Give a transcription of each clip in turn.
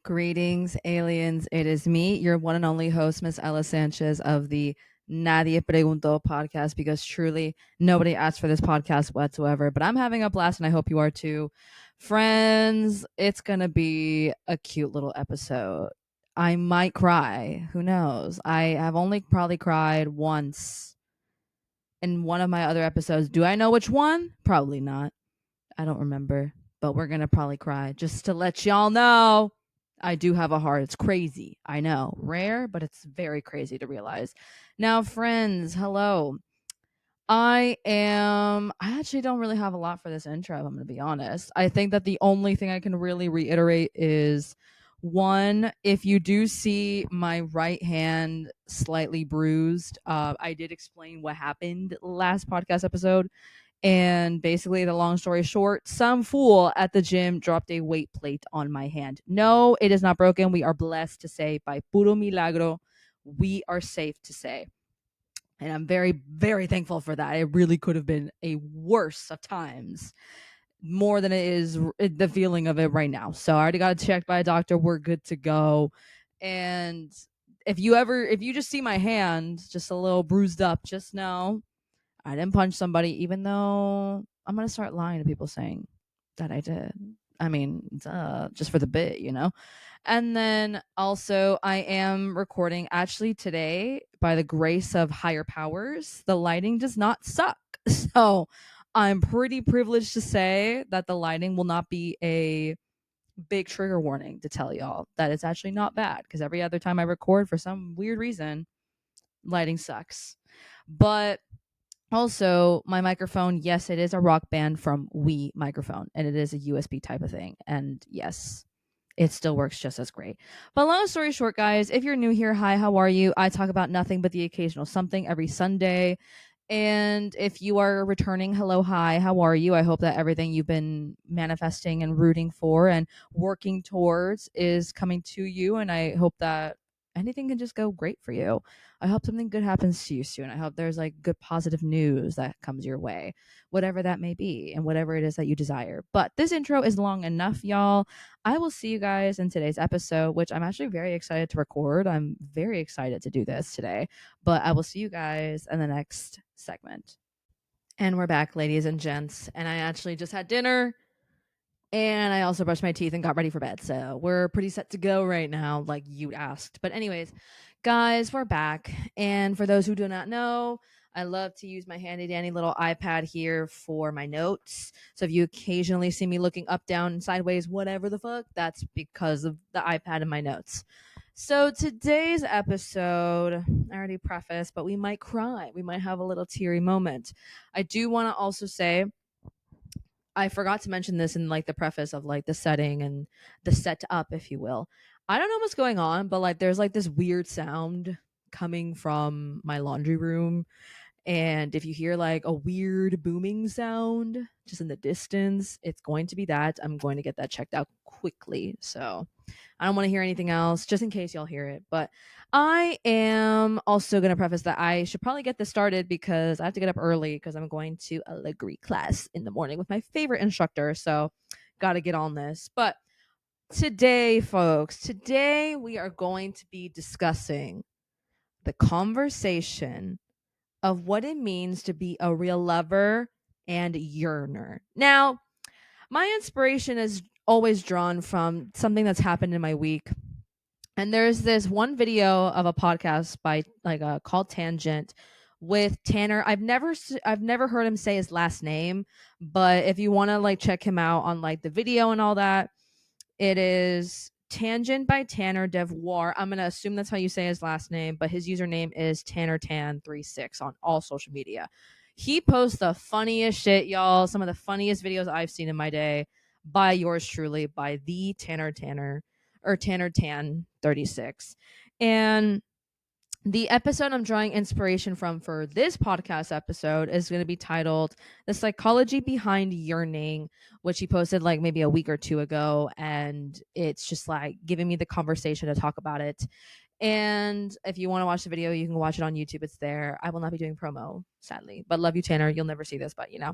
Greetings, aliens. It is me, your one and only host, Miss Ella Sanchez of the Nadie Preguntó podcast, because truly nobody asked for this podcast whatsoever. But I'm having a blast, and I hope you are too. Friends, it's going to be a cute little episode. I might cry. Who knows? I have only probably cried once in one of my other episodes. Do I know which one? Probably not. I don't remember, but we're going to probably cry just to let y'all know. I do have a heart. It's crazy. I know. Rare, but it's very crazy to realize. Now, friends, hello. I actually don't really have a lot for this intro, I'm going to be honest. I think that the only thing I can really reiterate is one, if you do see my right hand slightly bruised, I did explain what happened last podcast episode. And basically, the long story short, some fool at the gym dropped a weight plate on my hand. No, it is not broken. We are blessed to say, by puro milagro, we are safe to say. And I'm very, very thankful for that. It really could have been a worse of times, more than it is the feeling of it right now. So I already got it checked by a doctor. We're good to go. And if you just see my hand just a little bruised up, just know I didn't punch somebody, even though I'm going to start lying to people saying that I did. I mean, just for the bit, you know? And then also, I am recording actually today by the grace of higher powers. The lighting does not suck. So I'm pretty privileged to say that the lighting will not be a big trigger warning to tell y'all that it's actually not bad, because every other time I record, for some weird reason, lighting sucks. But also, my microphone, yes, it is a rock band from We microphone, and it is a USB type of thing. And yes, it still works just as great. But long story short, guys, if you're new here, hi, how are you? I talk about nothing but the occasional something every Sunday. And if you are returning, hello, hi, how are you? I hope that everything you've been manifesting and rooting for and working towards is coming to you. And I hope that anything can just go great for you. I hope something good happens to you soon. I hope there's like good positive news that comes your way, whatever that may be, and whatever it is that you desire. But this intro is long enough, y'all. I will see you guys in today's episode, which I'm actually very excited to record. I'm very excited to do this today, but I will see you guys in the next segment. And we're back, ladies and gents. And I actually just had dinner, and I also brushed my teeth and got ready for bed. So we're pretty set to go right now, like you asked. But, anyways, guys, we're back. And for those who do not know, I love to use my handy dandy little iPad here for my notes. So if you occasionally see me looking up, down, sideways, whatever the fuck, that's because of the iPad and my notes. So today's episode, I already prefaced, but we might cry. We might have a little teary moment. I do want to also say, I forgot to mention this in like the preface of like the setting and the setup, if you will. I don't know what's going on, but like there's like this weird sound coming from my laundry room. And if you hear like a weird booming sound just in the distance, it's going to be that. I'm going to get that checked out quickly. So I don't want to hear anything else, just in case y'all hear it. But I am also going to preface that I should probably get this started because I have to get up early because I'm going to a Legri class in the morning with my favorite instructor. So got to get on this. But today, folks, today we are going to be discussing the conversation of what it means to be a real lover and yearner. Now, my inspiration is always drawn from something that's happened in my week. And there's this one video of a podcast by like called Tangent with Tanner. I've never heard him say his last name, but if you want to like check him out on like the video and all that, it is Tangent by Tanner Devoir. I'm going to assume that's how you say his last name, but his username is TannerTan36 on all social media. He posts the funniest shit, y'all. Some of the funniest videos I've seen in my day by yours truly, by the Tanner or TannerTan36. And the episode I'm drawing inspiration from for this podcast episode is going to be titled The Psychology Behind Yearning, which he posted like maybe a week or two ago. And it's just like giving me the conversation to talk about it. And if you want to watch the video, you can watch it on YouTube. It's there. I will not be doing promo, sadly. But love you, Tanner. You'll never see this, but you know.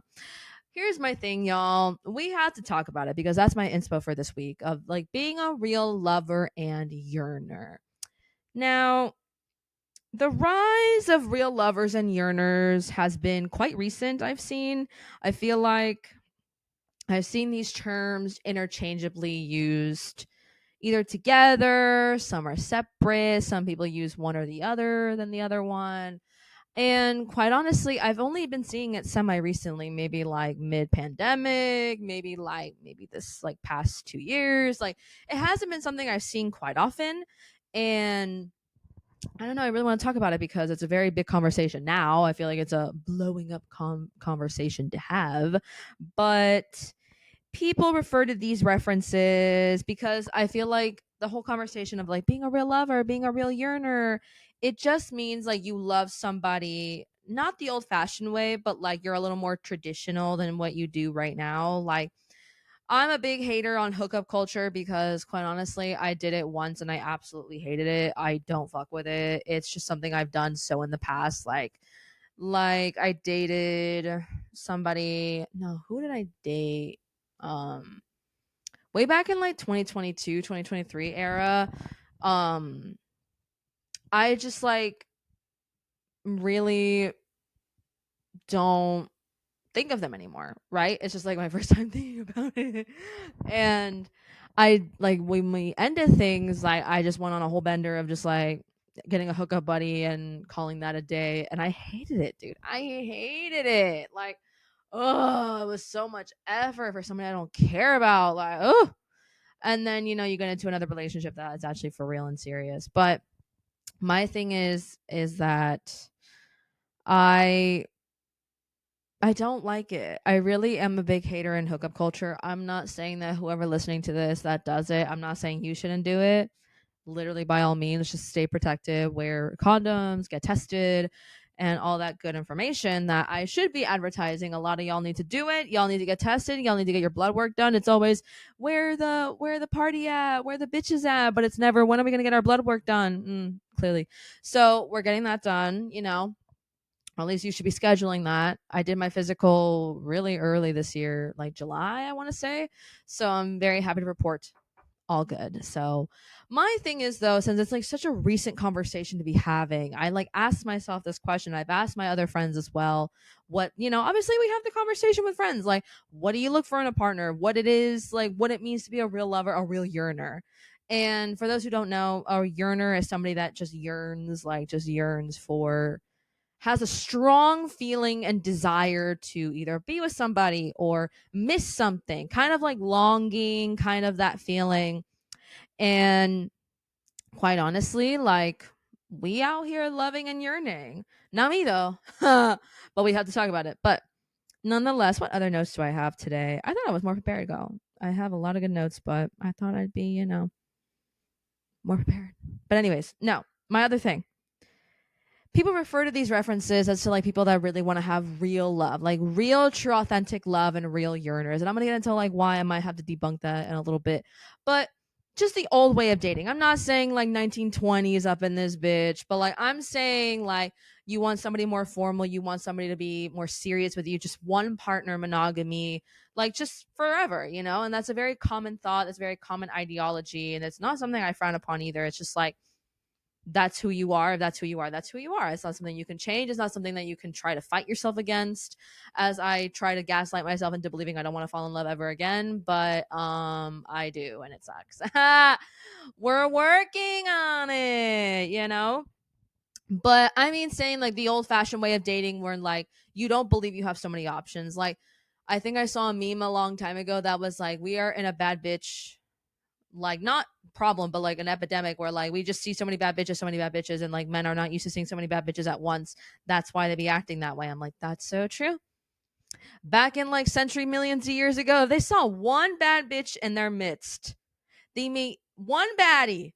Here's my thing, y'all. We have to talk about it because that's my inspo for this week of like being a real lover and yearner. Now, the rise of real lovers and yearners has been quite recent, I've seen. I feel like I've seen these terms interchangeably used either together, some are separate, some people use one or the other than the other one. And quite honestly, I've only been seeing it semi recently, maybe like mid pandemic, maybe this like past 2 years. Like it hasn't been something I've seen quite often. And I don't know, I really want to talk about it because it's a very big conversation now. I feel like it's a blowing up conversation to have. But people refer to these references because I feel like the whole conversation of like being a real lover, being a real yearner, it just means like you love somebody not the old fashioned way, but like you're a little more traditional than what you do right now. Like I'm a big hater on hookup culture because quite honestly, I did it once and I absolutely hated it. I don't fuck with it. It's just something I've done so in the past. Like I dated somebody. No, who did I date? Um Way back in like 2022, 2023 era. Um I just like really don't think of them anymore, right? It's just like my first time thinking about it. And I like when we ended things, like I just went on a whole bender of just like getting a hookup buddy and calling that a day. And I hated it, dude. I hated it. Like, oh, it was so much effort for somebody I don't care about. Like, oh. And then, you get into another relationship that's actually for real and serious. But my thing is that I I don't like it. I really am a big hater in hookup culture. I'm not saying that whoever listening to this that does it, I'm not saying you shouldn't do it. Literally, by all means, just stay protected, wear condoms, get tested, and all that good information that I should be advertising. A lot of y'all need to do it. Y'all need to get tested. Y'all need to get your blood work done. It's always where the party at, where the bitches at, but it's never when are we gonna get our blood work done? Clearly, so we're getting that done. Or at least you should be scheduling that. I did my physical really early this year, like July, I want to say. So I'm very happy to report all good. So my thing is though, since it's like such a recent conversation to be having, I like asked myself this question. I've asked my other friends as well. Obviously we have the conversation with friends. Like, what do you look for in a partner? What it is, like what it means to be a real lover, a real yearner. And for those who don't know, a yearner is somebody that just yearns for has a strong feeling and desire to either be with somebody or miss something, kind of like longing, kind of that feeling. And quite honestly, like we out here loving and yearning. Not me though, but we have to talk about it. But nonetheless, what other notes do I have today? I thought I was more prepared to go. I have a lot of good notes, but I thought I'd be, more prepared. But anyways, no, my other thing, people refer to these references as to like people that really want to have real love, like real, true, authentic love and real yearners. And I'm gonna get into like why I might have to debunk that in a little bit. But just the old way of dating. I'm not saying like 1920s up in this bitch, but like I'm saying like you want somebody more formal, you want somebody to be more serious with you, just one partner monogamy, like just forever, And that's a very common thought, that's a very common ideology, and it's not something I frown upon either. It's just like that's who you are. If that's who you are, that's who you are. It's not something you can change. It's not something that you can try to fight yourself against, as I try to gaslight myself into believing I don't want to fall in love ever again. But I do, and it sucks. We're working on it. But I mean, saying like the old fashioned way of dating where like you don't believe you have so many options. Like I think I saw a meme a long time ago that was like, we are in a bad bitch, like not problem, but like an epidemic where like we just see so many bad bitches, and like men are not used to seeing so many bad bitches at once. That's why they be acting that way. I'm like, that's so true. Back in like century millions of years ago, if they saw one bad bitch in their midst, they meet one baddie,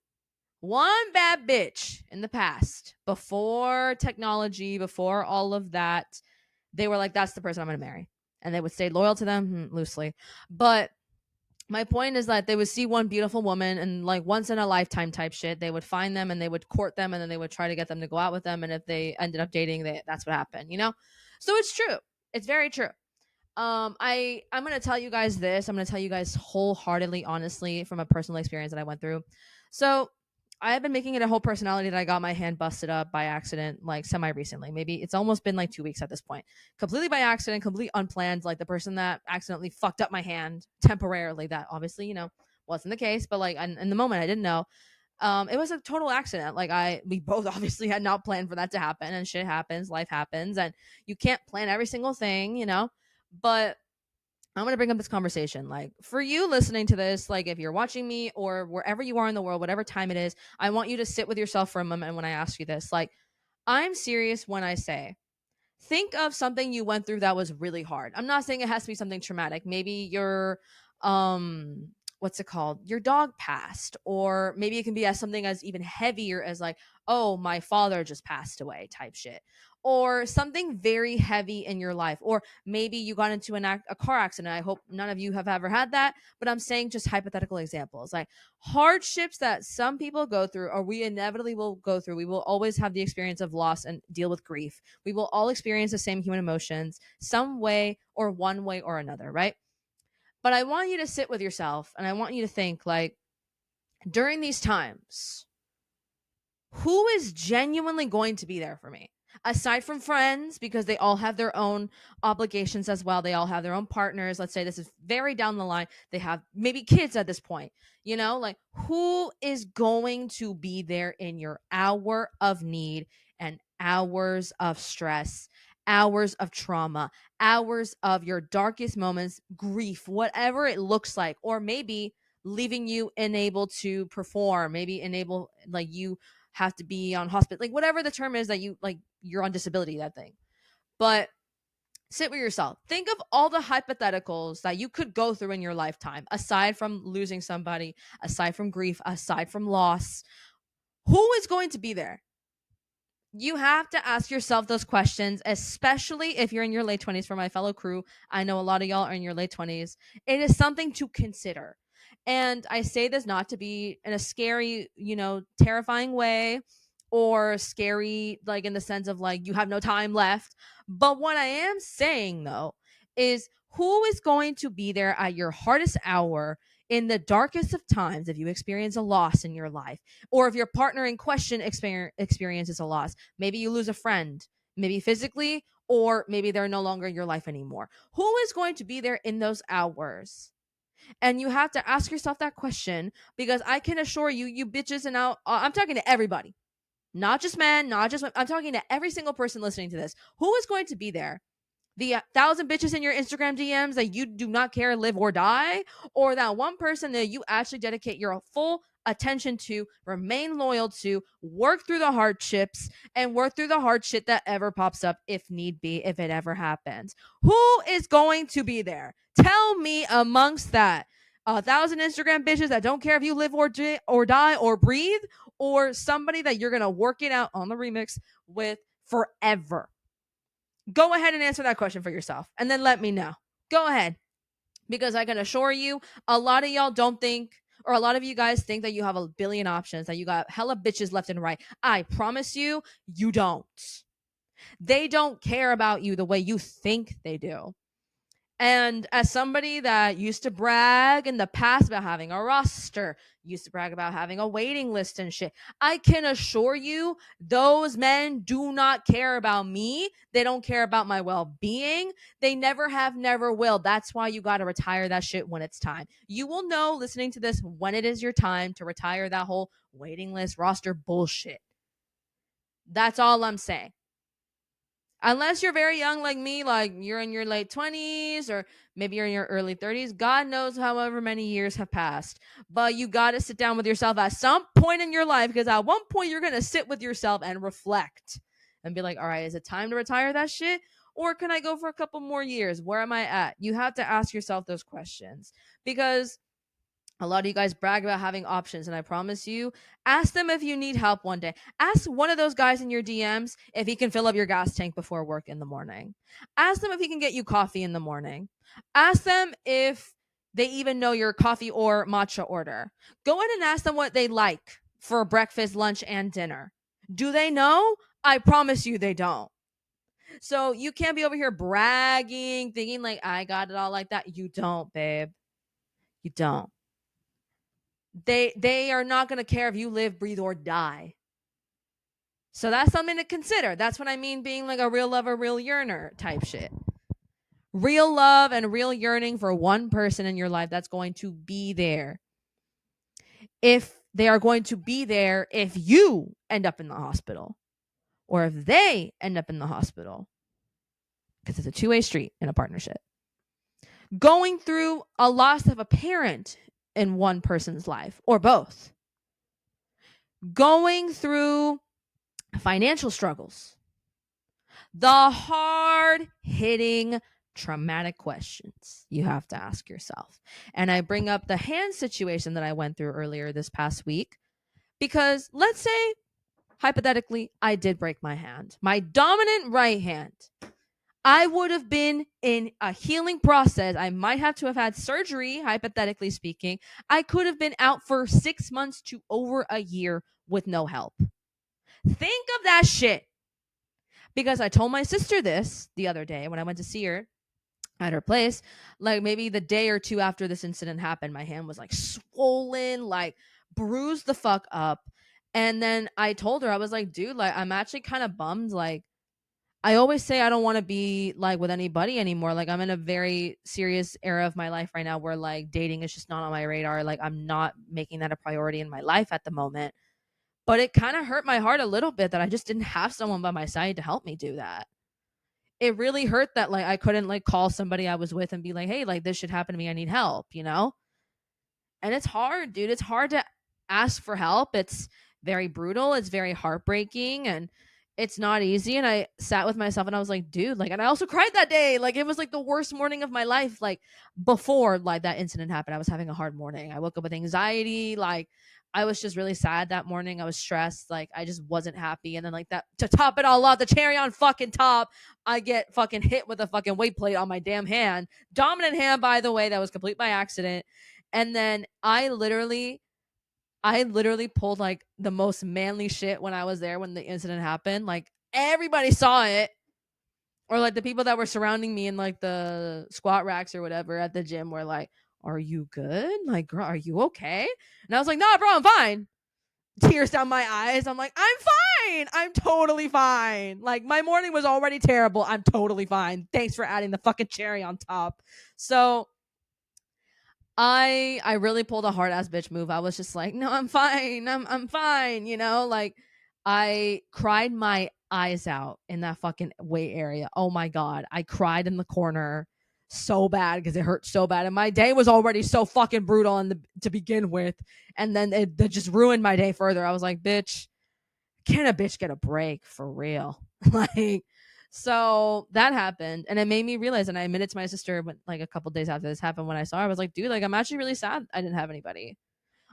one bad bitch in the past, before technology, before all of that, they were like, that's the person I'm gonna marry. And they would stay loyal to them, loosely. But my point is that they would see one beautiful woman and like once in a lifetime type shit, they would find them and they would court them, and then they would try to get them to go out with them, and if they ended up dating, that's what happened. So it's true. It's very true. I'm gonna tell you guys this. I'm gonna tell you guys wholeheartedly, honestly, from a personal experience that I went through. So I have been making it a whole personality that I got my hand busted up by accident, like semi recently. Maybe it's almost been like 2 weeks at this point. Completely by accident, completely unplanned. Like the person that accidentally fucked up my hand temporarily. That obviously, wasn't the case, but like in the moment I didn't know. It was a total accident. Like we both obviously had not planned for that to happen, and shit happens, life happens, and you can't plan every single thing. But I'm going to bring up this conversation. Like, for you listening to this, like, if you're watching me or wherever you are in the world, whatever time it is, I want you to sit with yourself for a moment when I ask you this. Like, I'm serious when I say, think of something you went through that was really hard. I'm not saying it has to be something traumatic. Maybe what's it called? Your dog passed, or maybe it can be as something as even heavier as like, oh, my father just passed away type shit. Or something very heavy in your life, or maybe you got into a car accident. I hope none of you have ever had that, but I'm saying just hypothetical examples, like hardships that some people go through, or we inevitably will go through. We will always have the experience of loss and deal with grief. We will all experience the same human emotions, some way or one way or another, right? But I want you to sit with yourself and I want you to think, like, during these times, who is genuinely going to be there for me? Aside from friends, because they all have their own obligations as well. They all have their own partners. Let's say this is very down the line. They have maybe kids at this point. Like, who is going to be there in your hour of need and hours of stress, hours of trauma, hours of your darkest moments, grief, whatever it looks like, or maybe leaving you unable to perform, maybe enable, like, you have to be on hospital, like whatever the term is that you're on disability, that thing. But sit with yourself. Think of all the hypotheticals that you could go through in your lifetime, aside from losing somebody, aside from grief, aside from loss. Who is going to be there? You have to ask yourself those questions, especially if you're in your late 20s. For my fellow crew, I know a lot of y'all are in your late 20s. It is something to consider. And I say this not to be in a scary, terrifying way, or scary, like in the sense of like you have no time left. But what I am saying, though, is who is going to be there at your hardest hour in the darkest of times if you experience a loss in your life, or if your partner in question experiences a loss. Maybe you lose a friend, maybe physically, or maybe they're no longer in your life anymore. Who is going to be there in those hours? And you have to ask yourself that question, because I can assure you, you bitches, and I'm talking to everybody, not just men, not just women. I'm talking to every single person listening to this. Who is going to be there? The 1,000 bitches in your Instagram DMs that you do not care, live or die, or that one person that you actually dedicate your full attention to, remain loyal to, work through the hardships, and work through the hard shit that ever pops up if need be, if it ever happens. Who is going to be there? Tell me amongst that 1,000 Instagram bitches that don't care if you live or die or breathe, or somebody that you're going to work it out on the remix with forever. Go ahead and answer that question for yourself and then let me know. Go ahead. Because I can assure you, a lot of y'all don't think, or a lot of you guys think that you have a billion options, that you got hella bitches left and right. I promise you, you don't. They don't care about you the way you think they do. And as somebody that used to brag in the past about having a roster, used to brag about having a waiting list and shit, I can assure you, those men do not care about me. They don't care about my well-being. They never have, never will. That's why you got to retire that shit when it's time. You will know, listening to this, when it is your time to retire that whole waiting list roster bullshit. That's all I'm saying. Unless you're very young like me, like you're in your late 20s, or maybe you're in your early 30s, God knows however many years have passed. But you got to sit down with yourself at some point in your life, because at one point you're going to sit with yourself and reflect and be like, all right, is it time to retire that shit? Or can I go for a couple more years? Where am I at? You have to ask yourself those questions, because a lot of you guys brag about having options, and I promise you, ask them if you need help one day. Ask one of those guys in your DMs if he can fill up your gas tank before work in the morning. Ask them if he can get you coffee in the morning. Ask them if they even know your coffee or matcha order. Go ahead and ask them what they like for breakfast, lunch, and dinner. Do they know? I promise you they don't. So you can't be over here bragging, thinking like I got it all like that. You don't, babe. You don't. They are not going to care if you live, breathe, or die. So that's something to consider. That's what I mean being like a real lover, real yearner type shit. Real love and real yearning for one person in your life that's going to be there. If they are going to be there if you end up in the hospital or if they end up in the hospital, because it's a two-way street in a partnership. Going through a loss of a parent in one person's life or both. Going through financial struggles. The hard hitting traumatic questions you have to ask yourself. And I bring up the hand situation that I went through earlier this past week because let's say, hypothetically, I did break my hand, my dominant right hand. I would have been in a healing process. I might have to have had surgery, hypothetically speaking. I could have been out for 6 months to over a year with no help. Think of that shit. Because I told my sister this the other day when I went to see her at her place, like maybe the day or two after this incident happened, my hand was like swollen, like bruised the fuck up. And then I told her, I was like, dude, like I'm actually kind of bummed. Like I always say I don't want to be like with anybody anymore. Like I'm in a very serious era of my life right now where like dating is just not on my radar. Like I'm not making that a priority in my life at the moment. But it kind of hurt my heart a little bit that I just didn't have someone by my side to help me do that. It really hurt that like I couldn't like call somebody I was with and be like, "Hey, like this should happen to me. I need help," you know? And it's hard, dude. It's hard to ask for help. It's very brutal. It's very heartbreaking and it's not easy. And I sat with myself and I was like, dude, like, and I also cried that day. Like, it was like the worst morning of my life. Like, before like that incident happened, I was having a hard morning. I woke up with anxiety. Like, I was just really sad that morning. I was stressed. Like, I just wasn't happy. And then, like, that to top it all off, the cherry on fucking top, I get fucking hit with a fucking weight plate on my damn hand. Dominant hand, by the way, that was complete by accident. And then I literally pulled like the most manly shit when I was there when the incident happened. Like everybody saw it. Or like the people that were surrounding me in like the squat racks or whatever at the gym were like, "Are you good? Like, girl, are you okay?" And I was like, "Nah, bro, I'm fine." Tears down my eyes. I'm like, "I'm fine. I'm totally fine. Like my morning was already terrible. I'm totally fine. Thanks for adding the fucking cherry on top." So I really pulled a hard ass bitch move. I was just like, "No, I'm fine. I'm fine," you know? Like I cried my eyes out in that fucking weight area. Oh my god. I cried in the corner so bad because it hurt so bad and my day was already so fucking brutal to begin with and then it just ruined my day further. I was like, "Bitch, can a bitch get a break for real?" Like so that happened and it made me realize and I admitted to my sister when, like a couple days after this happened when I saw her, I was like, dude, like I'm actually really sad I didn't have anybody.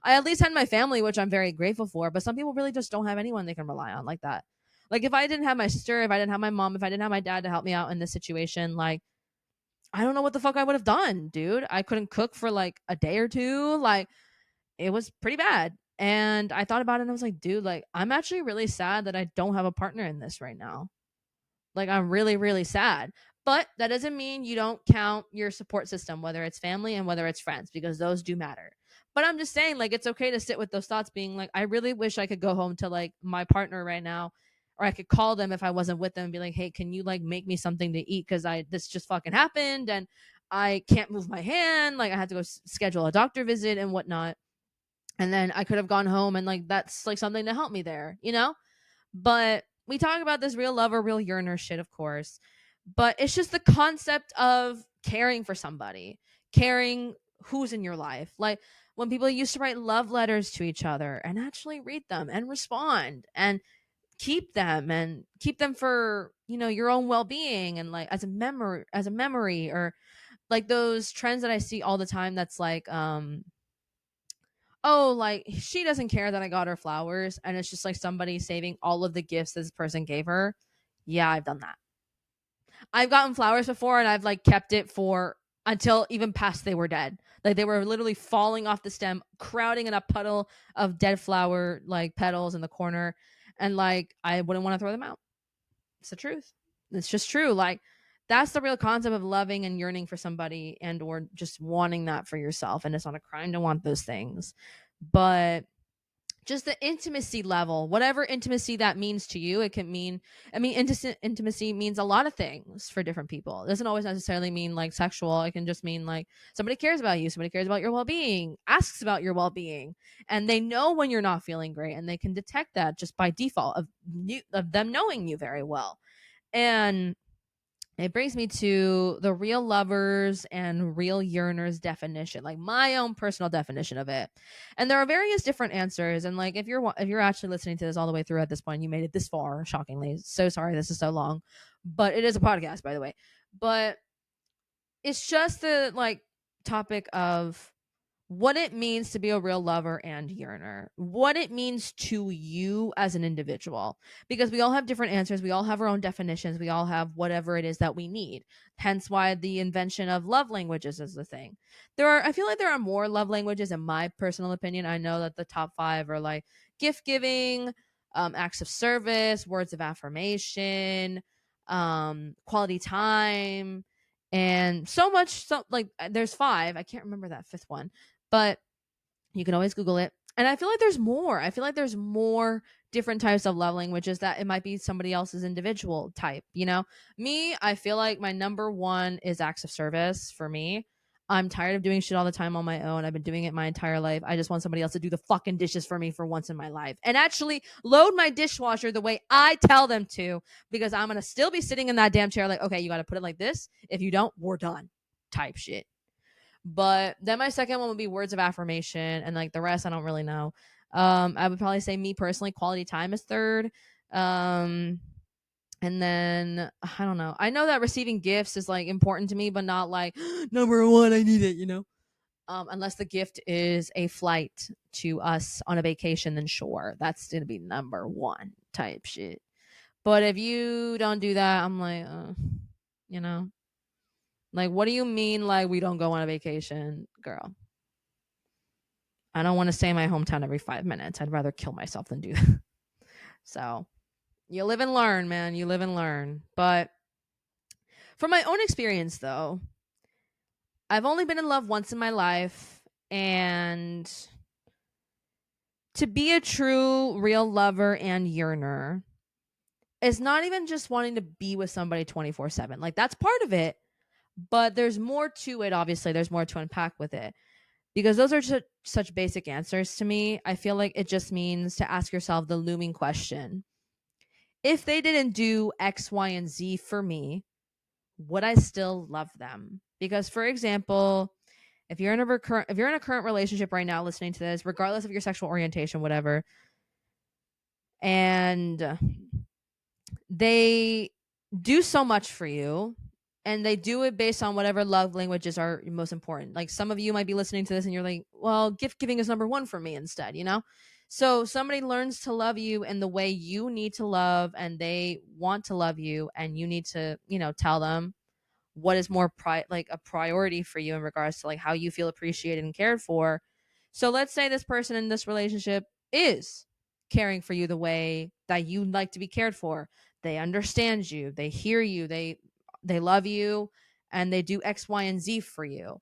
I at least had my family, which I'm very grateful for, but some people really just don't have anyone they can rely on like that. Like if I didn't have my sister, if I didn't have my mom, if I didn't have my dad to help me out in this situation, like I don't know what the fuck I would have done, dude. I couldn't cook for like a day or two. Like it was pretty bad. And I thought about it and I was like, dude, like I'm actually really sad that I don't have a partner in this right now. Like I'm really, really sad. But that doesn't mean you don't count your support system, whether it's family and whether it's friends, because those do matter. But I'm just saying, like, it's okay to sit with those thoughts being like, I really wish I could go home to like my partner right now, or I could call them if I wasn't with them and be like, hey, can you like make me something to eat? Cause this just fucking happened and I can't move my hand. Like I had to go schedule a doctor visit and whatnot. And then I could have gone home and like that's like something to help me there, you know? But we talk about this real lover, real yearner shit, of course. But it's just the concept of caring for somebody, caring who's in your life. Like when people used to write love letters to each other and actually read them and respond and keep them for, you know, your own well-being and like as a memory or like those trends that I see all the time that's like oh, like she doesn't care that I got her flowers and it's just like somebody saving all of the gifts this person gave her. Yeah, I've done that. I've gotten flowers before and I've like kept it for until even past they were dead. Like they were literally falling off the stem, crowding in a puddle of dead flower like petals in the corner and like I wouldn't want to throw them out. It's the truth. It's just true. Like, that's the real concept of loving and yearning for somebody and or just wanting that for yourself. And it's not a crime to want those things. But just the intimacy level, whatever intimacy that means to you, it can mean, I mean, intimacy means a lot of things for different people. It doesn't always necessarily mean like sexual. It can just mean like somebody cares about you, somebody cares about your well-being, asks about your well-being, and they know when you're not feeling great, and they can detect that just by default of them knowing you very well. And it brings me to the real lovers and real yearners definition, like my own personal definition of it. And there are various different answers. And like, if you're actually listening to this all the way through at this point, you made it this far. Shockingly, so sorry this is so long, but it is a podcast, by the way. But it's just the like topic of what it means to be a real lover and yearner, what it means to you as an individual, because we all have different answers. We all have our own definitions. We all have whatever it is that we need. Hence why the invention of love languages is the thing. I feel like there are more love languages in my personal opinion. I know that the top 5 are like gift giving, acts of service, words of affirmation, quality time, and so much. So like there's 5. I can't remember that 5th one, but you can always Google it. And I feel like there's more. I feel like there's more different types of love languages that it might be somebody else's individual type. Me, I feel like my number 1 is acts of service for me. I'm tired of doing shit all the time on my own. I've been doing it my entire life. I just want somebody else to do the fucking dishes for me for once in my life and actually load my dishwasher the way I tell them to, because I'm going to still be sitting in that damn chair like, okay, you got to put it like this. If you don't, we're done type shit. But then my second one would be words of affirmation, and like the rest I don't really know. I would probably say, me personally, quality time is 3rd. And then I don't know. I know that receiving gifts is like important to me, but not like number 1, I need it. Unless the gift is a flight to us on a vacation, then sure, that's gonna be number 1 type shit. But if you don't do that, I'm like, you know, like, what do you mean, like, we don't go on a vacation, girl? I don't want to stay in my hometown every 5 minutes. I'd rather kill myself than do that. So, you live and learn, man. You live and learn. But from my own experience, though, I've only been in love once in my life. And to be a true, real lover and yearner is not even just wanting to be with somebody 24/7. Like, that's part of it. But there's more to it, obviously. There's more to unpack with it. Because those are such basic answers to me. I feel like it just means to ask yourself the looming question. If they didn't do X, Y, and Z for me, would I still love them? Because, for example, if you're in a current relationship right now listening to this, regardless of your sexual orientation, whatever, and they do so much for you, and they do it based on whatever love languages are most important. Like, some of you might be listening to this and you're like, well, gift giving is number 1 for me instead, So somebody learns to love you in the way you need to love, and they want to love you, and you need to, tell them what is more like a priority for you in regards to like how you feel appreciated and cared for. So let's say this person in this relationship is caring for you the way that you like to be cared for. They understand you, they hear you, they love you, and they do X, Y, and Z for you.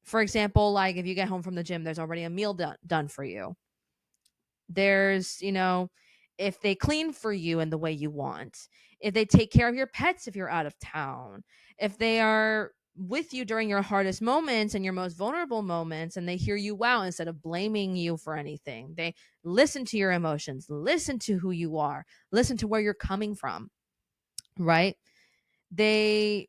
For example, like if you get home from the gym, there's already a meal done for you. There's, if they clean for you in the way you want, if they take care of your pets if you're out of town, if they are with you during your hardest moments and your most vulnerable moments, and they hear you out instead of blaming you for anything. They listen to your emotions, listen to who you are, listen to where you're coming from, right? They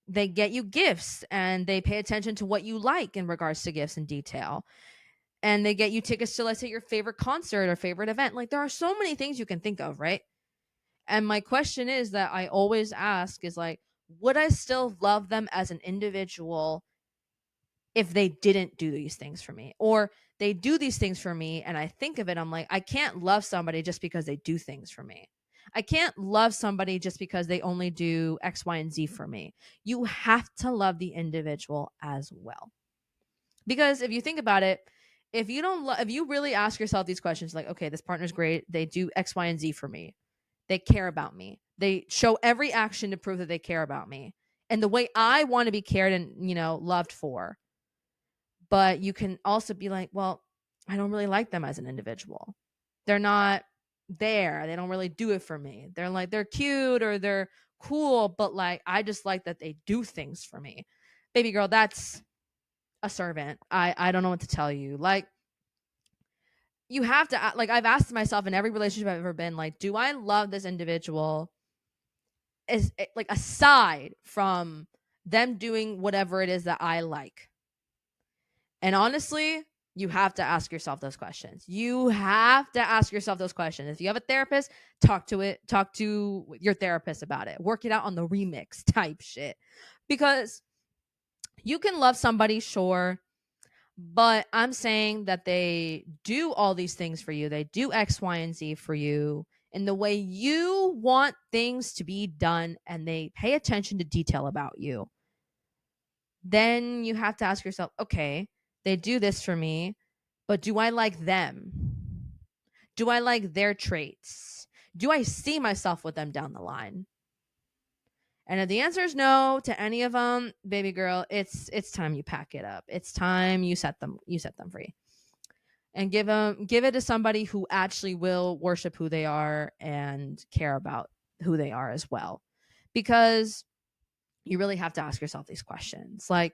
get you gifts, and they pay attention to what you like in regards to gifts in detail. And they get you tickets to, let's say, your favorite concert or favorite event. Like, there are so many things you can think of, right? And my question is that I always ask is like, would I still love them as an individual if they didn't do these things for me? Or they do these things for me, and I think of it, I'm like, I can't love somebody just because they do things for me. I can't love somebody just because they only do X, Y, and Z for me. You have to love the individual as well. Because if you think about it, if you really ask yourself these questions, like, okay, this partner's great, they do X, Y, and Z for me, They care about me. They show every action to prove that they care about me and the way I want to be cared and, loved for. But you can also be like, well, I don't really like them as an individual. They're not there. They don't really do it for me. They're cute or they're cool, but like I just like that they do things for me. Baby girl, that's a servant. I don't know what to tell you. Like, you have to, like, I've asked myself in every relationship I've ever been, like, do I love this individual is like aside from them doing whatever it is that I like? And honestly, you have to ask yourself those questions. You have to ask yourself those questions. If you have a therapist, talk to your therapist about it. Work it out on the remix type shit. Because you can love somebody, sure, but I'm saying that they do all these things for you. They do X, Y, and Z for you in the way you want things to be done, and they pay attention to detail about you. Then you have to ask yourself, okay, they do this for me, but do I like them? Do I like their traits? Do I see myself with them down the line? And if the answer is no to any of them, baby girl, it's time you pack it up. It's time you set them free. And give it to somebody who actually will worship who they are and care about who they are as well. Because you really have to ask yourself these questions. Like,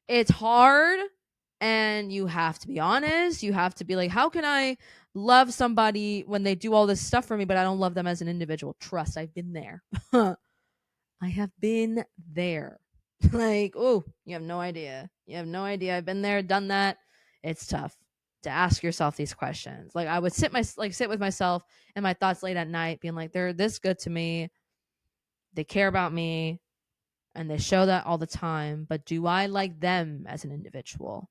it's hard and you have to be honest. You have to be like, how can I love somebody when they do all this stuff for me, but I don't love them as an individual? Trust, I've been there. I have been there. Like, oh, you have no idea. You have no idea. I've been there, done that. It's tough to ask yourself these questions. Like, I would sit with myself and my thoughts late at night, being like, they're this good to me. They care about me, and they show that all the time. But do I like them as an individual?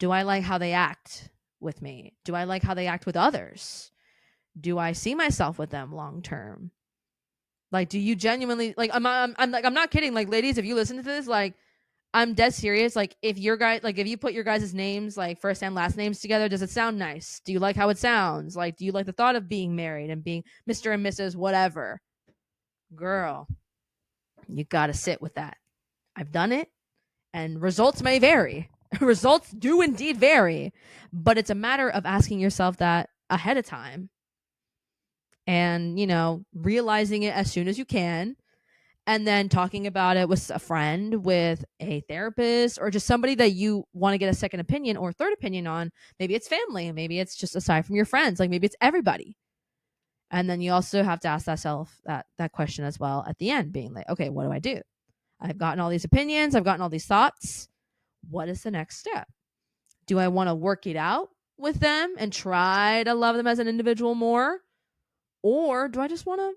Do I like how they act with me? Do I like how they act with others? Do I see myself with them long term? Like, do you genuinely like? I'm not kidding. Like, ladies, if you listen to this, like, I'm dead serious. Like, if you put your guys' names, like first and last names together, does it sound nice? Do you like how it sounds? Like, do you like the thought of being married and being Mr. and Mrs. whatever? Girl, you gotta sit with that. I've done it, and results may vary. Results do indeed vary, but it's a matter of asking yourself that ahead of time and, realizing it as soon as you can, and then talking about it with a friend, with a therapist, or just somebody that you want to get a second opinion or third opinion on. Maybe it's family, maybe it's just aside from your friends, like maybe it's everybody. And then you also have to ask that question as well at the end, being like, okay, what do I do? I've gotten all these opinions, I've gotten all these thoughts. What is the next step? Do I want to work it out with them and try to love them as an individual more? Or do I just want to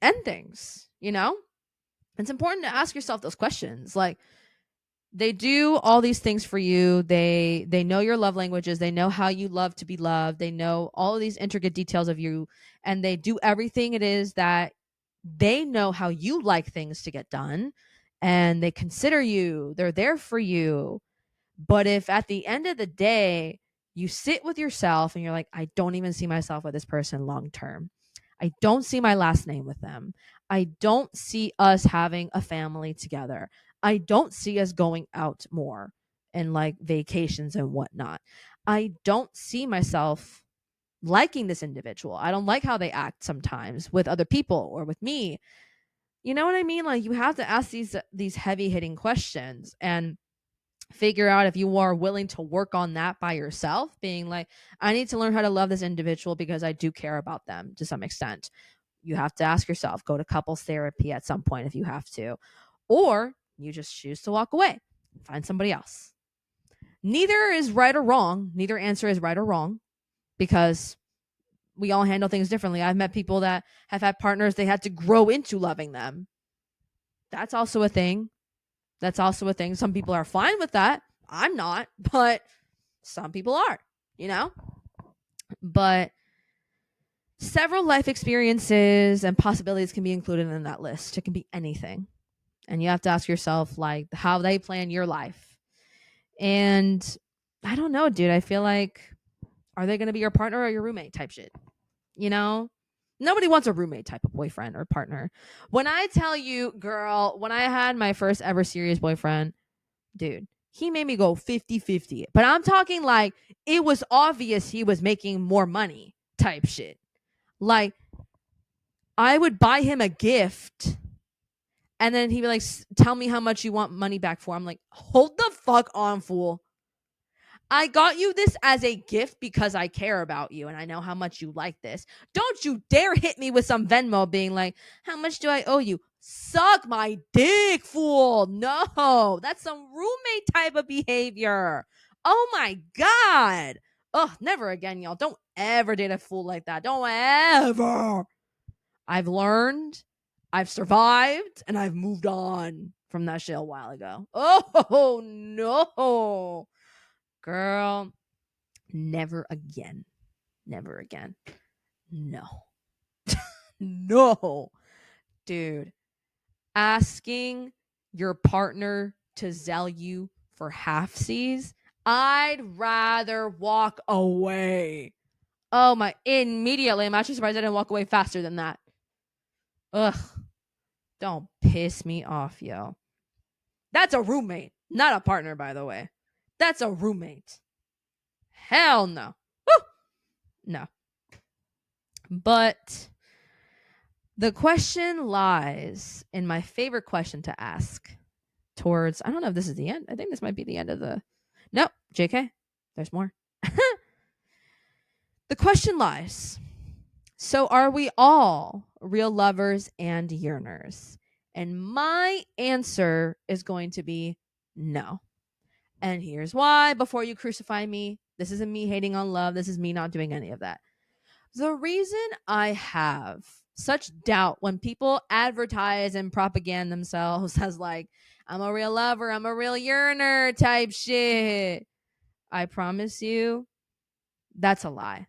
end things? It's important to ask yourself those questions. Like, they do all these things for you. They know your love languages. They know how you love to be loved. They know all of these intricate details of you, and they do everything it is that they know how you like things to get done, and they consider you. They're there for you. But if at the end of the day, you sit with yourself and you're like, I don't even see myself with this person long term. I don't see my last name with them. I don't see us having a family together. I don't see us going out more and like vacations and whatnot. I don't see myself liking this individual. I don't like how they act sometimes with other people or with me. You know what I mean? Like, you have to ask these heavy hitting questions and figure out if you are willing to work on that by yourself, being like, I need to learn how to love this individual because I do care about them to some extent. You have to ask yourself, go to couples therapy at some point if you have to, or you just choose to walk away, find somebody else. Neither is right or wrong. Neither answer is right or wrong, because we all handle things differently. I've met people that have had partners they had to grow into loving them. That's also a thing. Some people are fine with that. I'm not, but some people are, But several life experiences and possibilities can be included in that list. It can be anything. And you have to ask yourself, like, how they plan your life. And I don't know, dude. I feel like, are they going to be your partner or your roommate type shit? Nobody wants a roommate type of boyfriend or partner. When I tell you, girl, when I had my first ever serious boyfriend, dude, he made me go 50-50. But I'm talking like it was obvious he was making more money type shit. Like, I would buy him a gift and then he'd be like, tell me how much you want money back for. I'm like, hold the fuck on, fool. I got you this as a gift because I care about you and I know how much you like this. Don't you dare hit me with some Venmo being like, how much do I owe you? Suck my dick, fool. No, that's some roommate type of behavior. Oh my God. Oh, never again, y'all. Don't ever date a fool like that. Don't ever. I've learned, I've survived, and I've moved on from that shit a while ago. Oh, no. Girl, never again. Never again. No. No. Dude, asking your partner to sell you for halfsies, I'd rather walk away. Oh my, immediately. I'm actually surprised I didn't walk away faster than that. Ugh. Don't piss me off, yo. That's a roommate, not a partner, by the way. That's a roommate. Hell no. Woo! No. But the question lies in my favorite question to ask towards, I don't know if this is the end. I think this might be the end of the. Nope, JK. There's more. The question lies. So are we all real lovers and yearners? And my answer is going to be no. And here's why. Before you crucify me, this isn't me hating on love. This is me not doing any of that. The reason I have such doubt when people advertise and propaganda themselves as like, I'm a real lover, I'm a real yearner type shit, I promise you, that's a lie.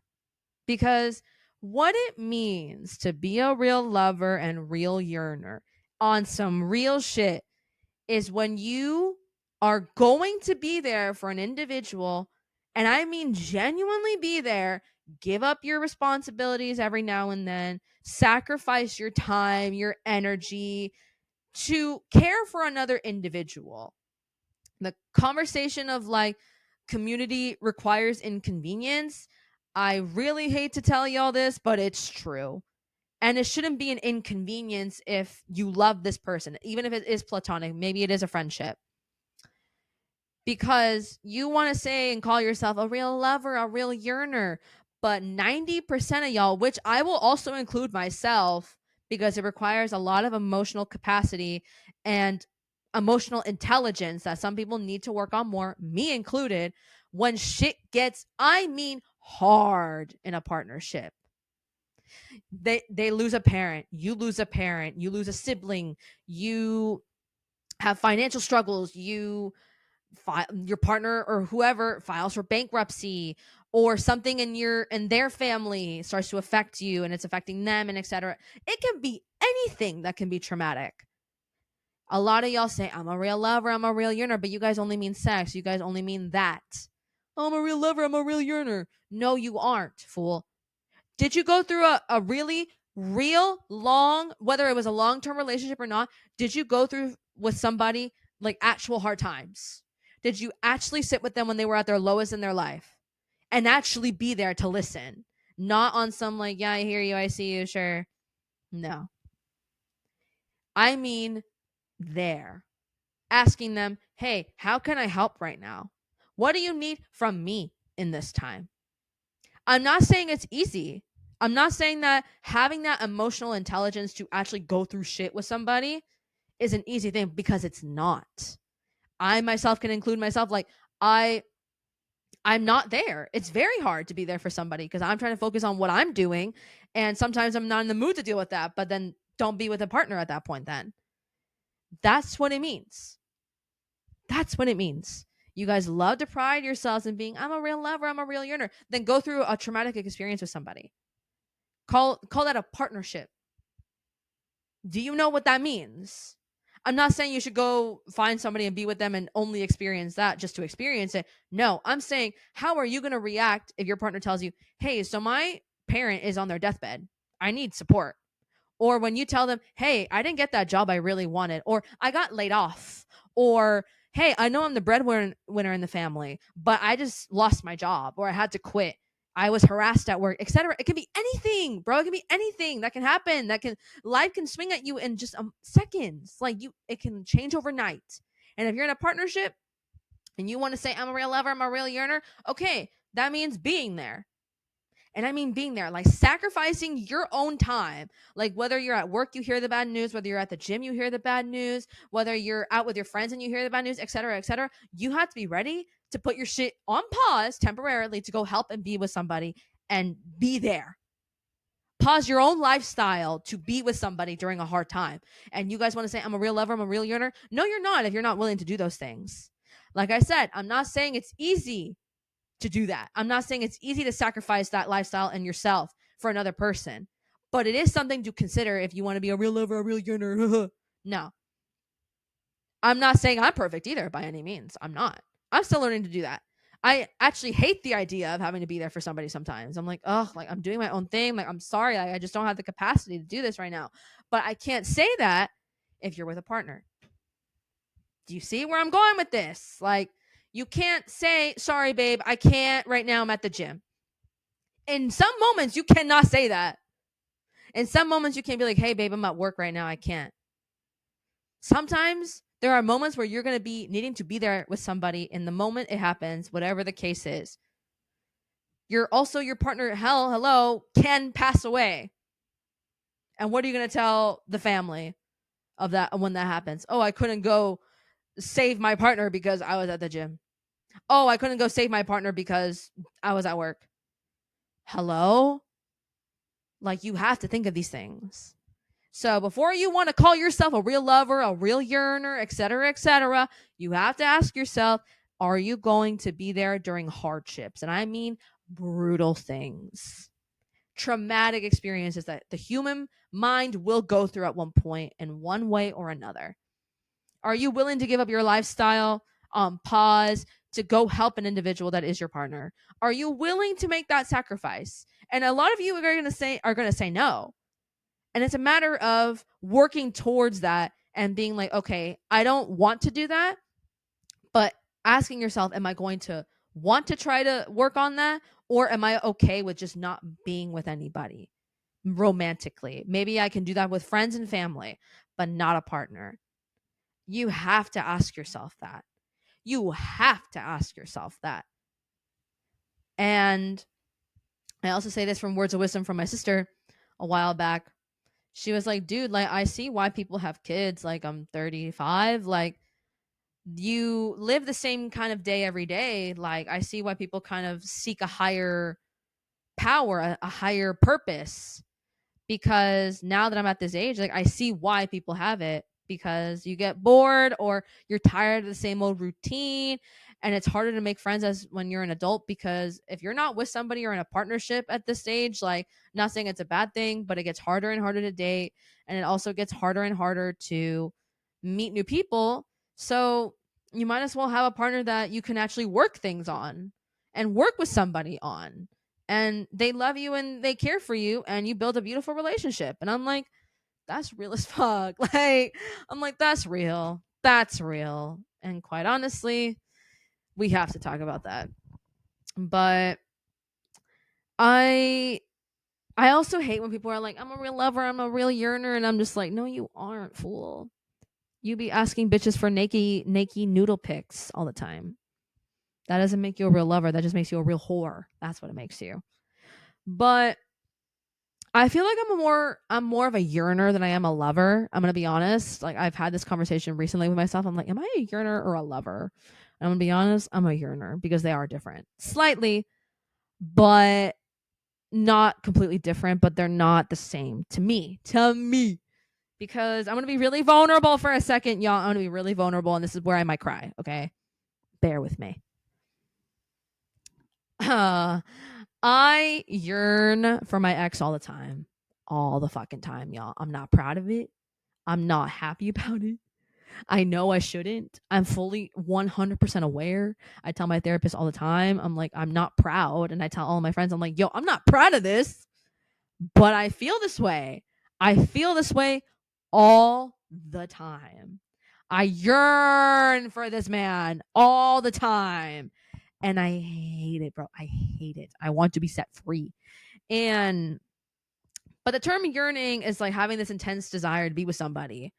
Because what it means to be a real lover and real yearner on some real shit is when you are going to be there for an individual, and I mean genuinely be there, give up your responsibilities every now and then, sacrifice your time, your energy to care for another individual. The conversation of like community requires inconvenience. I really hate to tell y'all this, but it's true. And it shouldn't be an inconvenience if you love this person, even if it is platonic. Maybe it is a friendship. Because you want to say and call yourself a real lover, a real yearner. But 90% of y'all, which I will also include myself, because it requires a lot of emotional capacity and emotional intelligence that some people need to work on more, me included, when shit gets, I mean, hard in a partnership. They lose a parent, you lose a sibling, you have financial struggles, your partner or whoever files for bankruptcy, or something in their family starts to affect you and it's affecting them, and etc. It can be anything that can be traumatic. A lot of y'all say, I'm a real lover, I'm a real yearner, but you guys only mean sex. You guys only mean that. I'm a real lover, I'm a real yearner. No, you aren't, fool. Did you go through a really real long, whether it was a long-term relationship or not, did you go through with somebody like actual hard times? Did you actually sit with them when they were at their lowest in their life and actually be there to listen? Not on some like, yeah, I hear you, I see you, sure. No. I mean there. Asking them, hey, how can I help right now? What do you need from me in this time? I'm not saying it's easy. I'm not saying that having that emotional intelligence to actually go through shit with somebody is an easy thing, because it's not. I myself can include myself. Like, I'm not there. It's very hard to be there for somebody because I'm trying to focus on what I'm doing. And sometimes I'm not in the mood to deal with that, but then don't be with a partner at that point then. That's what it means. That's what it means. You guys love to pride yourselves in being, I'm a real lover, I'm a real yearner. Then go through a traumatic experience with somebody. Call that a partnership. Do you know what that means? I'm not saying you should go find somebody and be with them and only experience that just to experience it. No, I'm saying, how are you going to react if your partner tells you, hey, so my parent is on their deathbed. I need support. Or when you tell them, hey, I didn't get that job I really wanted, or I got laid off, or hey, I know I'm the breadwinner in the family, but I just lost my job, or I had to quit. I was harassed at work, etc. It can be anything, bro. It can be anything that can happen. Life can swing at you in just seconds. Like it can change overnight. And if you're in a partnership and you want to say, I'm a real lover, I'm a real yearner, okay, that means being there. And I mean being there, like sacrificing your own time. Like whether you're at work, you hear the bad news, whether you're at the gym, you hear the bad news, whether you're out with your friends and you hear the bad news, etc., etc. You have to be ready to put your shit on pause temporarily to go help and be with somebody and be there. Pause your own lifestyle to be with somebody during a hard time. And you guys want to say, I'm a real lover, I'm a real yearner? No, you're not if you're not willing to do those things. Like I said, I'm not saying it's easy to do that. I'm not saying it's easy to sacrifice that lifestyle and yourself for another person, but it is something to consider if you want to be a real lover, a real yearner. No, I'm not saying I'm perfect either by any means. I'm not. I'm still learning to do that. I actually hate the idea of having to be there for somebody sometimes. I'm like, oh, like I'm doing my own thing. Like, I'm sorry. I just don't have the capacity to do this right now. But I can't say that if you're with a partner. Do you see where I'm going with this? Like, you can't say, sorry, babe, I can't right now. I'm at the gym. In some moments, you cannot say that. In some moments, you can't be like, hey, babe, I'm at work right now. I can't. Sometimes there are moments where you're going to be needing to be there with somebody in the moment it happens, whatever the case is. You're also your partner, hello, can pass away. And what are you going to tell the family of that when that happens? Oh, I couldn't go save my partner because I was at the gym. Oh, I couldn't go save my partner because I was at work. Hello? Like, you have to think of these things. So before you want to call yourself a real lover, a real yearner, etc., you have to ask yourself, are you going to be there during hardships? And I mean brutal things. Traumatic experiences that the human mind will go through at one point in one way or another. Are you willing to give up your lifestyle, pause, to go help an individual that is your partner? Are you willing to make that sacrifice? And a lot of you are going to say no. And it's a matter of working towards that and being like, okay, I don't want to do that, but asking yourself, am I going to want to try to work on that? Or am I okay with just not being with anybody romantically? Maybe I can do that with friends and family, but not a partner. You have to ask yourself that. You have to ask yourself that. And I also say this from words of wisdom from my sister a while back. She was like, dude, like, I see why people have kids. Like, I'm 35. Like, you live the same kind of day every day. Like, I see why people kind of seek a higher power, a higher purpose. Because now that I'm at this age, like, I see why people have it. Because you get bored or you're tired of the same old routine, and it's harder to make friends as when you're an adult, because if you're not with somebody or in a partnership at this stage, like, not saying it's a bad thing, but it gets harder and harder to date, and it also gets harder and harder to meet new people. So you might as well have a partner that you can actually work things on and work with somebody on, and they love you and they care for you, and you build a beautiful relationship. And I'm like, that's real as fuck. Like, I'm like, that's real. That's real. And quite honestly, we have to talk about that. But I also hate when people are like, I'm a real lover, I'm a real yearner, and I'm just like, no, you aren't, fool. You be asking bitches for naked noodle pics all the time. That doesn't make you a real lover. That just makes you a real whore. That's what it makes you. But I feel like I'm more of a yearner than I am a lover. I'm gonna be honest. Like, I've had this conversation recently with myself. I'm like, am I a yearner or a lover? And I'm gonna be honest, I'm a yearner, because they are different. Slightly, but not completely different, but they're not the same to me. To me. Because I'm gonna be really vulnerable for a second, y'all. I'm gonna be really vulnerable, and this is where I might cry, okay? Bear with me. I yearn for my ex all the time. All the fucking time, y'all. I'm not proud of it. I'm not happy about it. I know I shouldn't. I'm fully 100% aware. I tell my therapist all the time, I'm like, I'm not proud. And I tell all my friends, I'm like, yo, I'm not proud of this, But I feel this way. I feel this way all the time. I yearn for this man all the time. And I hate it, bro. I hate it. I want to be set free. And but the term yearning is like having this intense desire to be with somebody.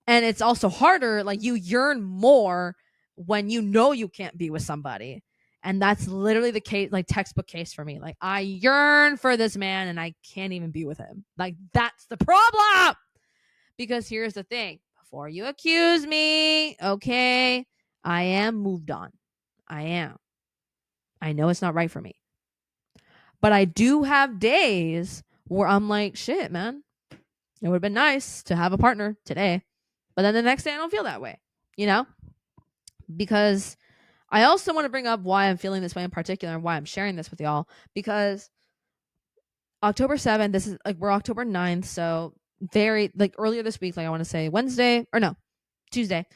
And it's also harder, like you yearn more when you know you can't be with somebody. And that's literally the case, like textbook case for me. Like I yearn for this man and I can't even be with him. Like that's the problem. Because here's the thing, before you accuse me, okay, I am moved on. I am. I know it's not right for me. But I do have days where I'm like, shit, man, it would have been nice to have a partner today. But then the next day I don't feel that way, you know? Because I also want to bring up why I'm feeling this way in particular and why I'm sharing this with y'all. Because October 7th, this is like we're October 9th. So very like earlier this week, like I want to say Wednesday or no, Tuesday,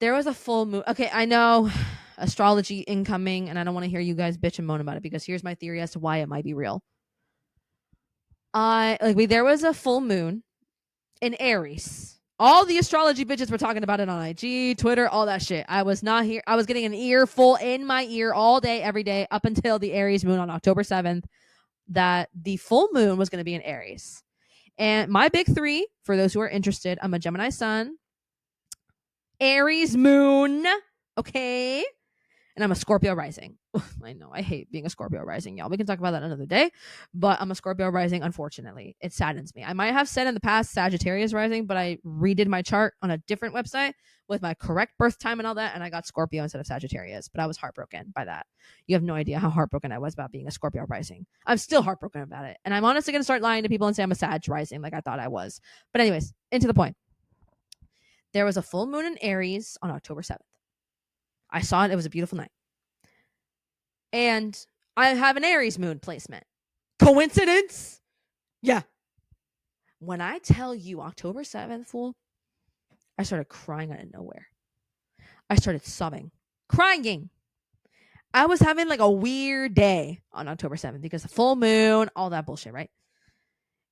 there was a full moon. Okay, I know astrology incoming, and I don't want to hear you guys bitch and moan about it because here's my theory as to why it might be real. There was a full moon in Aries. All the astrology bitches were talking about it on IG, Twitter, all that shit. I was not here. I was getting an earful in my ear all day, every day, up until the Aries moon on October 7th, that the full moon was going to be in Aries. And my big three, for those who are interested, I'm a Gemini sun, Aries moon, okay? And I'm a Scorpio rising. I know, I hate being a Scorpio rising, y'all. We can talk about that another day, but I'm a Scorpio rising, unfortunately. It saddens me. I might have said in the past Sagittarius rising, but I redid my chart on a different website with my correct birth time and all that, and I got Scorpio instead of Sagittarius, but I was heartbroken by that. You have no idea how heartbroken I was about being a Scorpio rising. I'm still heartbroken about it, and I'm honestly going to start lying to people and say I'm a Sag rising like I thought I was. But anyways, into the point. There was a full moon in Aries on October 7th. I saw it. It was a beautiful night. And I have an Aries moon placement. Coincidence? Yeah. When I tell you October 7th, fool, I started crying out of nowhere. I started sobbing, crying. I was having like a weird day on October 7th because the full moon, all that bullshit, right?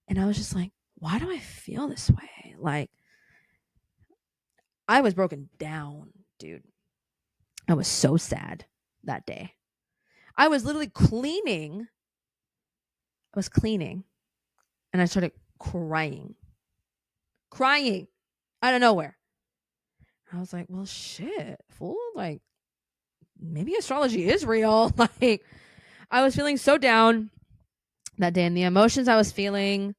And I was just like, why do I feel this way? Like, I was broken down, dude. I was so sad that day. I was literally cleaning. I was cleaning and I started crying out of nowhere. I was like, well, shit, fool. Like, maybe astrology is real. Like, I was feeling so down that day, and the emotions I was feeling,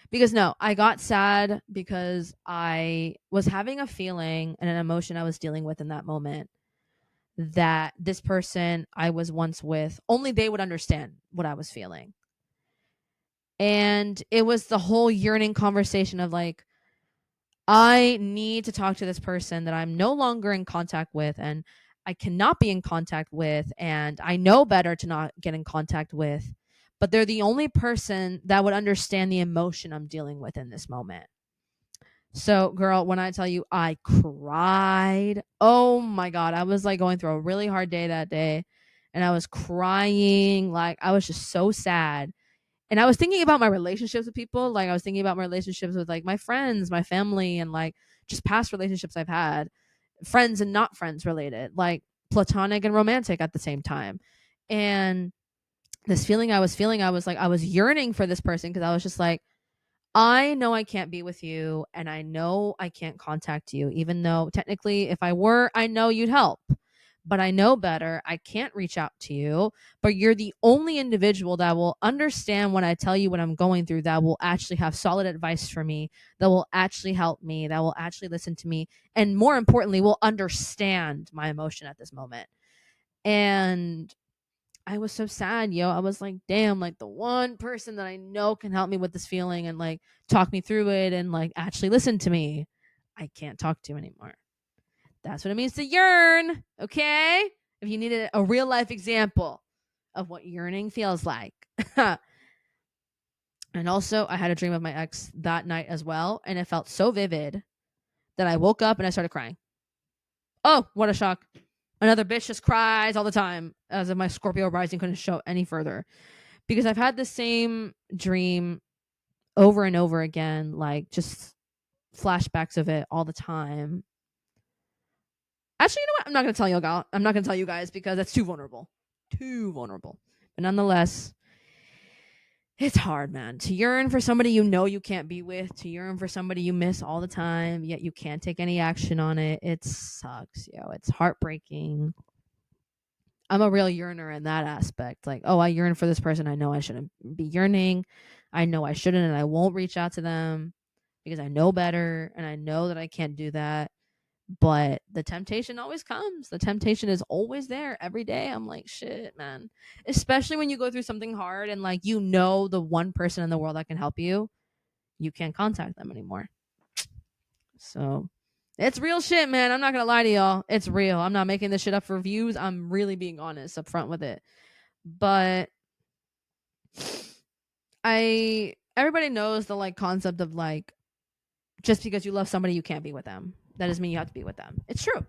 because no, I got sad because I was having a feeling and an emotion I was dealing with in that moment that this person I was once with, only they would understand what I was feeling. And it was the whole yearning conversation of like, I need to talk to this person that I'm no longer in contact with and I cannot be in contact with, and I know better to not get in contact with, but they're the only person that would understand the emotion I'm dealing with in this moment. So, girl, when I tell you I cried, oh my God, I was like going through a really hard day that day and I was crying. Like, I was just so sad. And I was thinking about my relationships with people. Like I was thinking about my relationships with like my friends, my family, and like just past relationships I've had, friends and not friends related, like platonic and romantic at the same time. And this feeling I was feeling, I was like, I was yearning for this person because I was just like, I know I can't be with you and I know I can't contact you, even though technically if I were, I know you'd help. But I know better. I can't reach out to you, but you're the only individual that will understand when I tell you what I'm going through, that will actually have solid advice for me, that will actually help me, that will actually listen to me, and more importantly, will understand my emotion at this moment. And I was so sad, yo. I was like, damn, like the one person that I know can help me with this feeling and like talk me through it and like actually listen to me, I can't talk to anymore. That's what it means to yearn, okay? If you needed a real life example of what yearning feels like. And also, I had a dream of my ex that night as well, and it felt so vivid that I woke up and I started crying. Oh, what a shock. Another bitch just cries all the time, as if my Scorpio rising couldn't show any further. because I've had the same dream over and over again, like just flashbacks of it all the time. Actually, you know what? I'm not going to tell you guys. I'm not going to tell you guys because that's too vulnerable. Too vulnerable. But nonetheless, it's hard, man. To yearn for somebody you know you can't be with, to yearn for somebody you miss all the time, yet you can't take any action on it. It sucks, yo. It's heartbreaking. I'm a real yearner in that aspect. Like, oh, I yearn for this person I know I shouldn't be yearning. I know I shouldn't, and I won't reach out to them because I know better and I know that I can't do that. But the temptation always comes. The temptation is always there every day. I'm like, shit, man. Especially when you go through something hard and like you know the one person in the world that can help you, you can't contact them anymore. So it's real shit, man. I'm not gonna lie to y'all. It's real. I'm not making this shit up for views. I'm really being honest up front with it. But everybody knows the like concept of like just because you love somebody you can't be with them. That doesn't mean you have to be with them. It's true.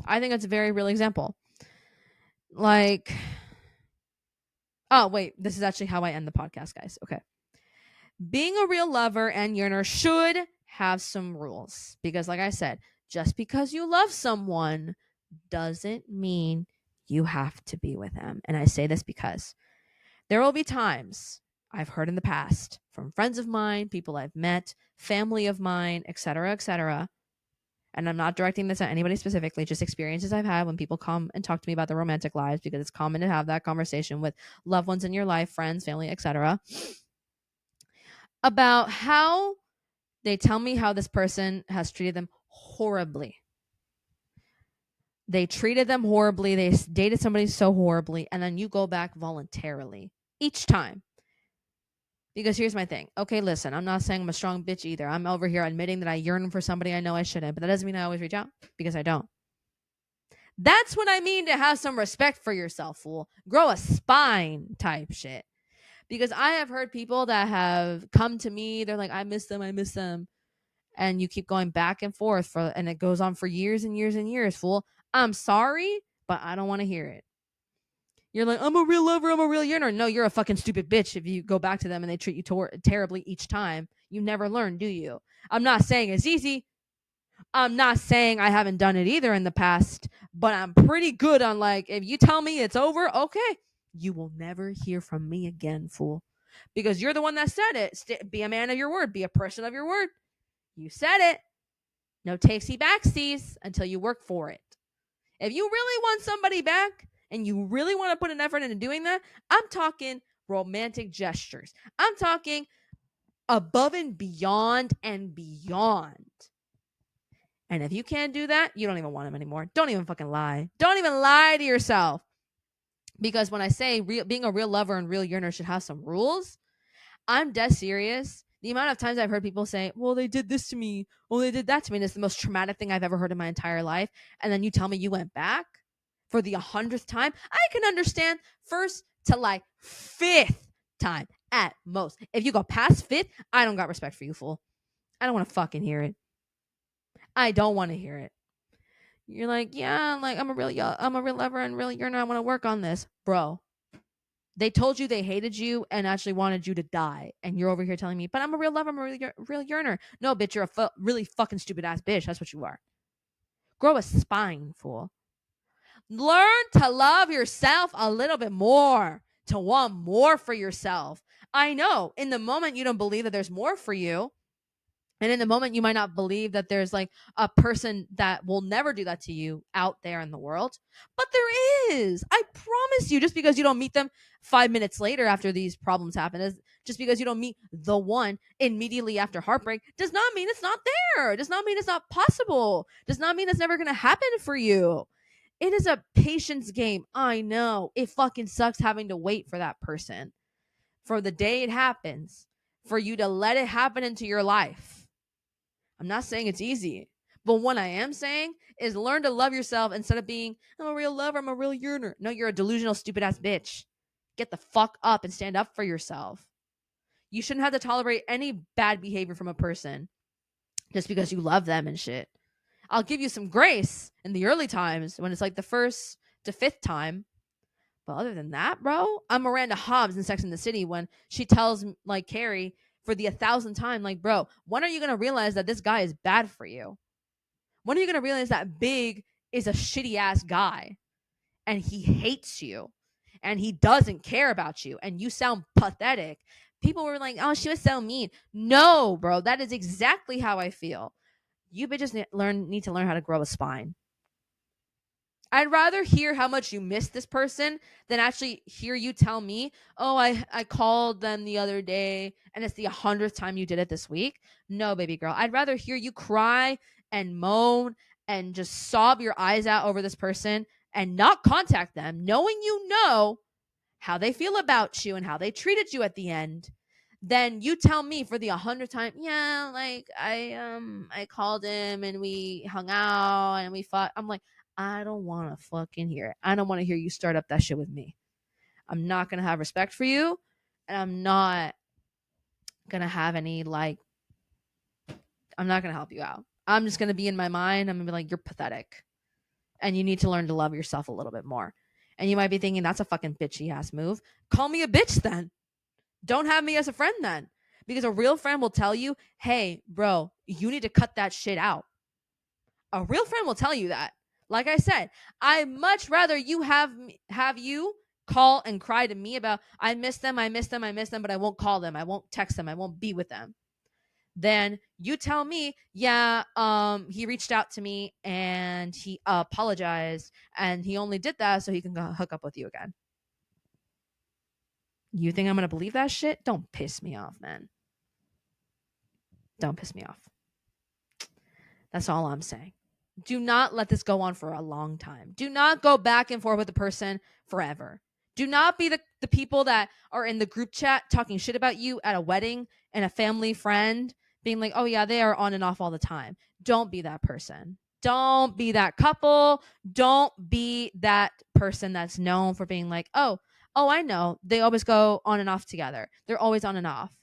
I think it's a very real example. Like, oh wait, this is actually how I end the podcast, guys. Okay. Being a real lover and yearner should have some rules because like I said, just because you love someone doesn't mean you have to be with them. And I say this because there will be times I've heard in the past from friends of mine, people I've met, family of mine, etc., and I'm not directing this at anybody specifically, just experiences I've had when people come and talk to me about their romantic lives, because it's common to have that conversation with loved ones in your life, friends, family, etc., about how they tell me how this person has treated them horribly. They treated them horribly. They dated somebody so horribly. And then you go back voluntarily each time. Because here's my thing. Okay, listen, I'm not saying I'm a strong bitch either. I'm over here admitting that I yearn for somebody I know I shouldn't, but that doesn't mean I always reach out because I don't. That's what I mean to have some respect for yourself, fool. Grow a spine type shit. Because I have heard people that have come to me, they're like, I miss them. And you keep going back and forth and it goes on for years and years and years, fool. I'm sorry, but I don't want to hear it. You're like, I'm a real lover, I'm a real yearner. No, you're a fucking stupid bitch if you go back to them and they treat you terribly each time. You never learn, do you? I'm not saying it's easy. I'm not saying I haven't done it either in the past, but I'm pretty good on like, if you tell me it's over, okay, you will never hear from me again, fool. Because you're the one that said it. Be a man of your word. Be a person of your word. You said it. No takesy backsies until you work for it. If you really want somebody back and you really want to put an effort into doing that, I'm talking romantic gestures. I'm talking above and beyond and beyond. And if you can't do that, you don't even want him anymore. Don't even fucking lie. Don't even lie to yourself. Because when I say being a real lover and real yearner should have some rules, I'm dead serious. The amount of times I've heard people say, well, they did this to me. Oh, they did that to me. And it's the most traumatic thing I've ever heard in my entire life. And then you tell me you went back for the 100th time. I can understand first to like 5th time at most. If you go past 5th, I don't got respect for you, fool. I don't want to fucking hear it. I don't want to hear it. You're like, yeah, like I'm a real lover and real yearner. I want to work on this, bro. They told you they hated you and actually wanted you to die, and you're over here telling me, but I'm a real lover, I'm a real yearner. No, bitch, you're a really fucking stupid ass bitch. That's what you are. Grow a spine, fool. Learn to love yourself a little bit more, to want more for yourself. I know in the moment you don't believe that there's more for you. And in the moment, you might not believe that there's like a person that will never do that to you out there in the world. But there is. I promise you, just because you don't meet them 5 minutes later after these problems happen, just because you don't meet the one immediately after heartbreak, does not mean it's not there. Does not mean it's not possible. Does not mean it's never going to happen for you. It is a patience game. I know. It fucking sucks having to wait for that person, for the day it happens, for you to let it happen into your life. I'm not saying it's easy, but what I am saying is learn to love yourself instead of being, I'm a real lover, I'm a real yearner. No, you're a delusional, stupid ass bitch. Get the fuck up and stand up for yourself. You shouldn't have to tolerate any bad behavior from a person just because you love them and shit. I'll give you some grace in the early times when it's like the 1st to 5th time, But other than that, bro, I'm Miranda Hobbs in Sex and the City when she tells like Carrie for the 1,000th time, like, bro, when are you gonna realize that this guy is bad for you? When are you gonna realize that Big is a shitty ass guy and he hates you and he doesn't care about you and you sound pathetic? People were like, oh, she was so mean. No, bro, that is exactly how I feel. You bitches need to learn how to grow a spine. I'd rather hear how much you miss this person than actually hear you tell me, oh, I called them the other day and it's the 100th time you did it this week. No, baby girl. I'd rather hear you cry and moan and just sob your eyes out over this person and not contact them, knowing you know how they feel about you and how they treated you at the end. Then you tell me for the 100th time, yeah, like I called him and we hung out and we fought. I'm like, I don't want to fucking hear it. I don't want to hear you start up that shit with me. I'm not going to have respect for you. And I'm not going to have any, like, I'm not going to help you out. I'm just going to be in my mind. I'm going to be like, you're pathetic. And you need to learn to love yourself a little bit more. And you might be thinking, that's a fucking bitchy ass move. Call me a bitch then. Don't have me as a friend then. Because a real friend will tell you, hey, bro, you need to cut that shit out. A real friend will tell you that. Like I said, I'd much rather you have you call and cry to me about I miss them, but I won't call them, I won't text them, I won't be with them. Then you tell me, yeah, he reached out to me and he apologized and he only did that so he can hook up with you again. You think I'm gonna believe that shit? Don't piss me off, man. Don't piss me off. That's all I'm saying. Do not let this go on for a long time. Do not go back and forth with the person forever. Do not be the people that are in the group chat talking shit about you at a wedding and a family friend being like, oh yeah, they are on and off all the time. Don't be that person. Don't be that couple. Don't be that person that's known for being like, oh, I know. They always go on and off together. They're always on and off.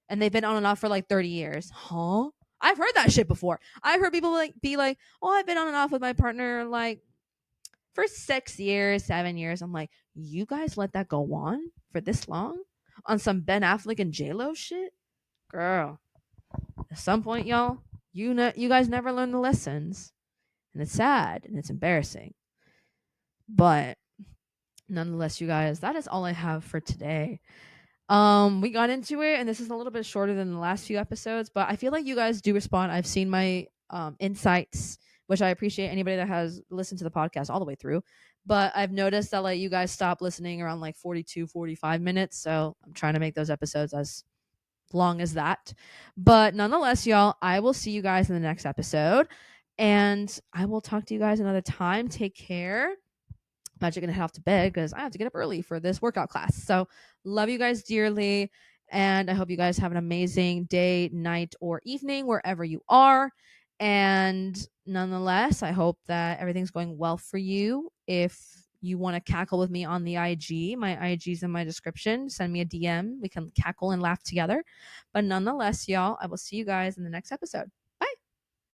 And they've been on and off for like 30 years. Huh? I've heard that shit before. I've heard people like be like, oh, I've been on and off with my partner like for 6 years, 7 years. I'm like, you guys let that go on for this long? On some Ben Affleck and J-Lo shit? Girl. At some point, y'all, you guys never learn the lessons. And it's sad and it's embarrassing. But nonetheless, you guys, that is all I have for today. We got into it and this is a little bit shorter than the last few episodes, but I feel like you guys do respond. I've seen my insights, which I appreciate anybody that has listened to the podcast all the way through, but I've noticed that like you guys stop listening around like 42 45 minutes, so I'm trying to make those episodes as long as that. But nonetheless, y'all, I will see you guys in the next episode and I will talk to you guys another time. Take care. I'm actually gonna head off to bed because I have to get up early for this workout class. So love you guys dearly. And I hope you guys have an amazing day, night, or evening, wherever you are. And nonetheless, I hope that everything's going well for you. If you want to cackle with me on the IG, my IG is in my description. Send me a DM. We can cackle and laugh together. But nonetheless, y'all, I will see you guys in the next episode.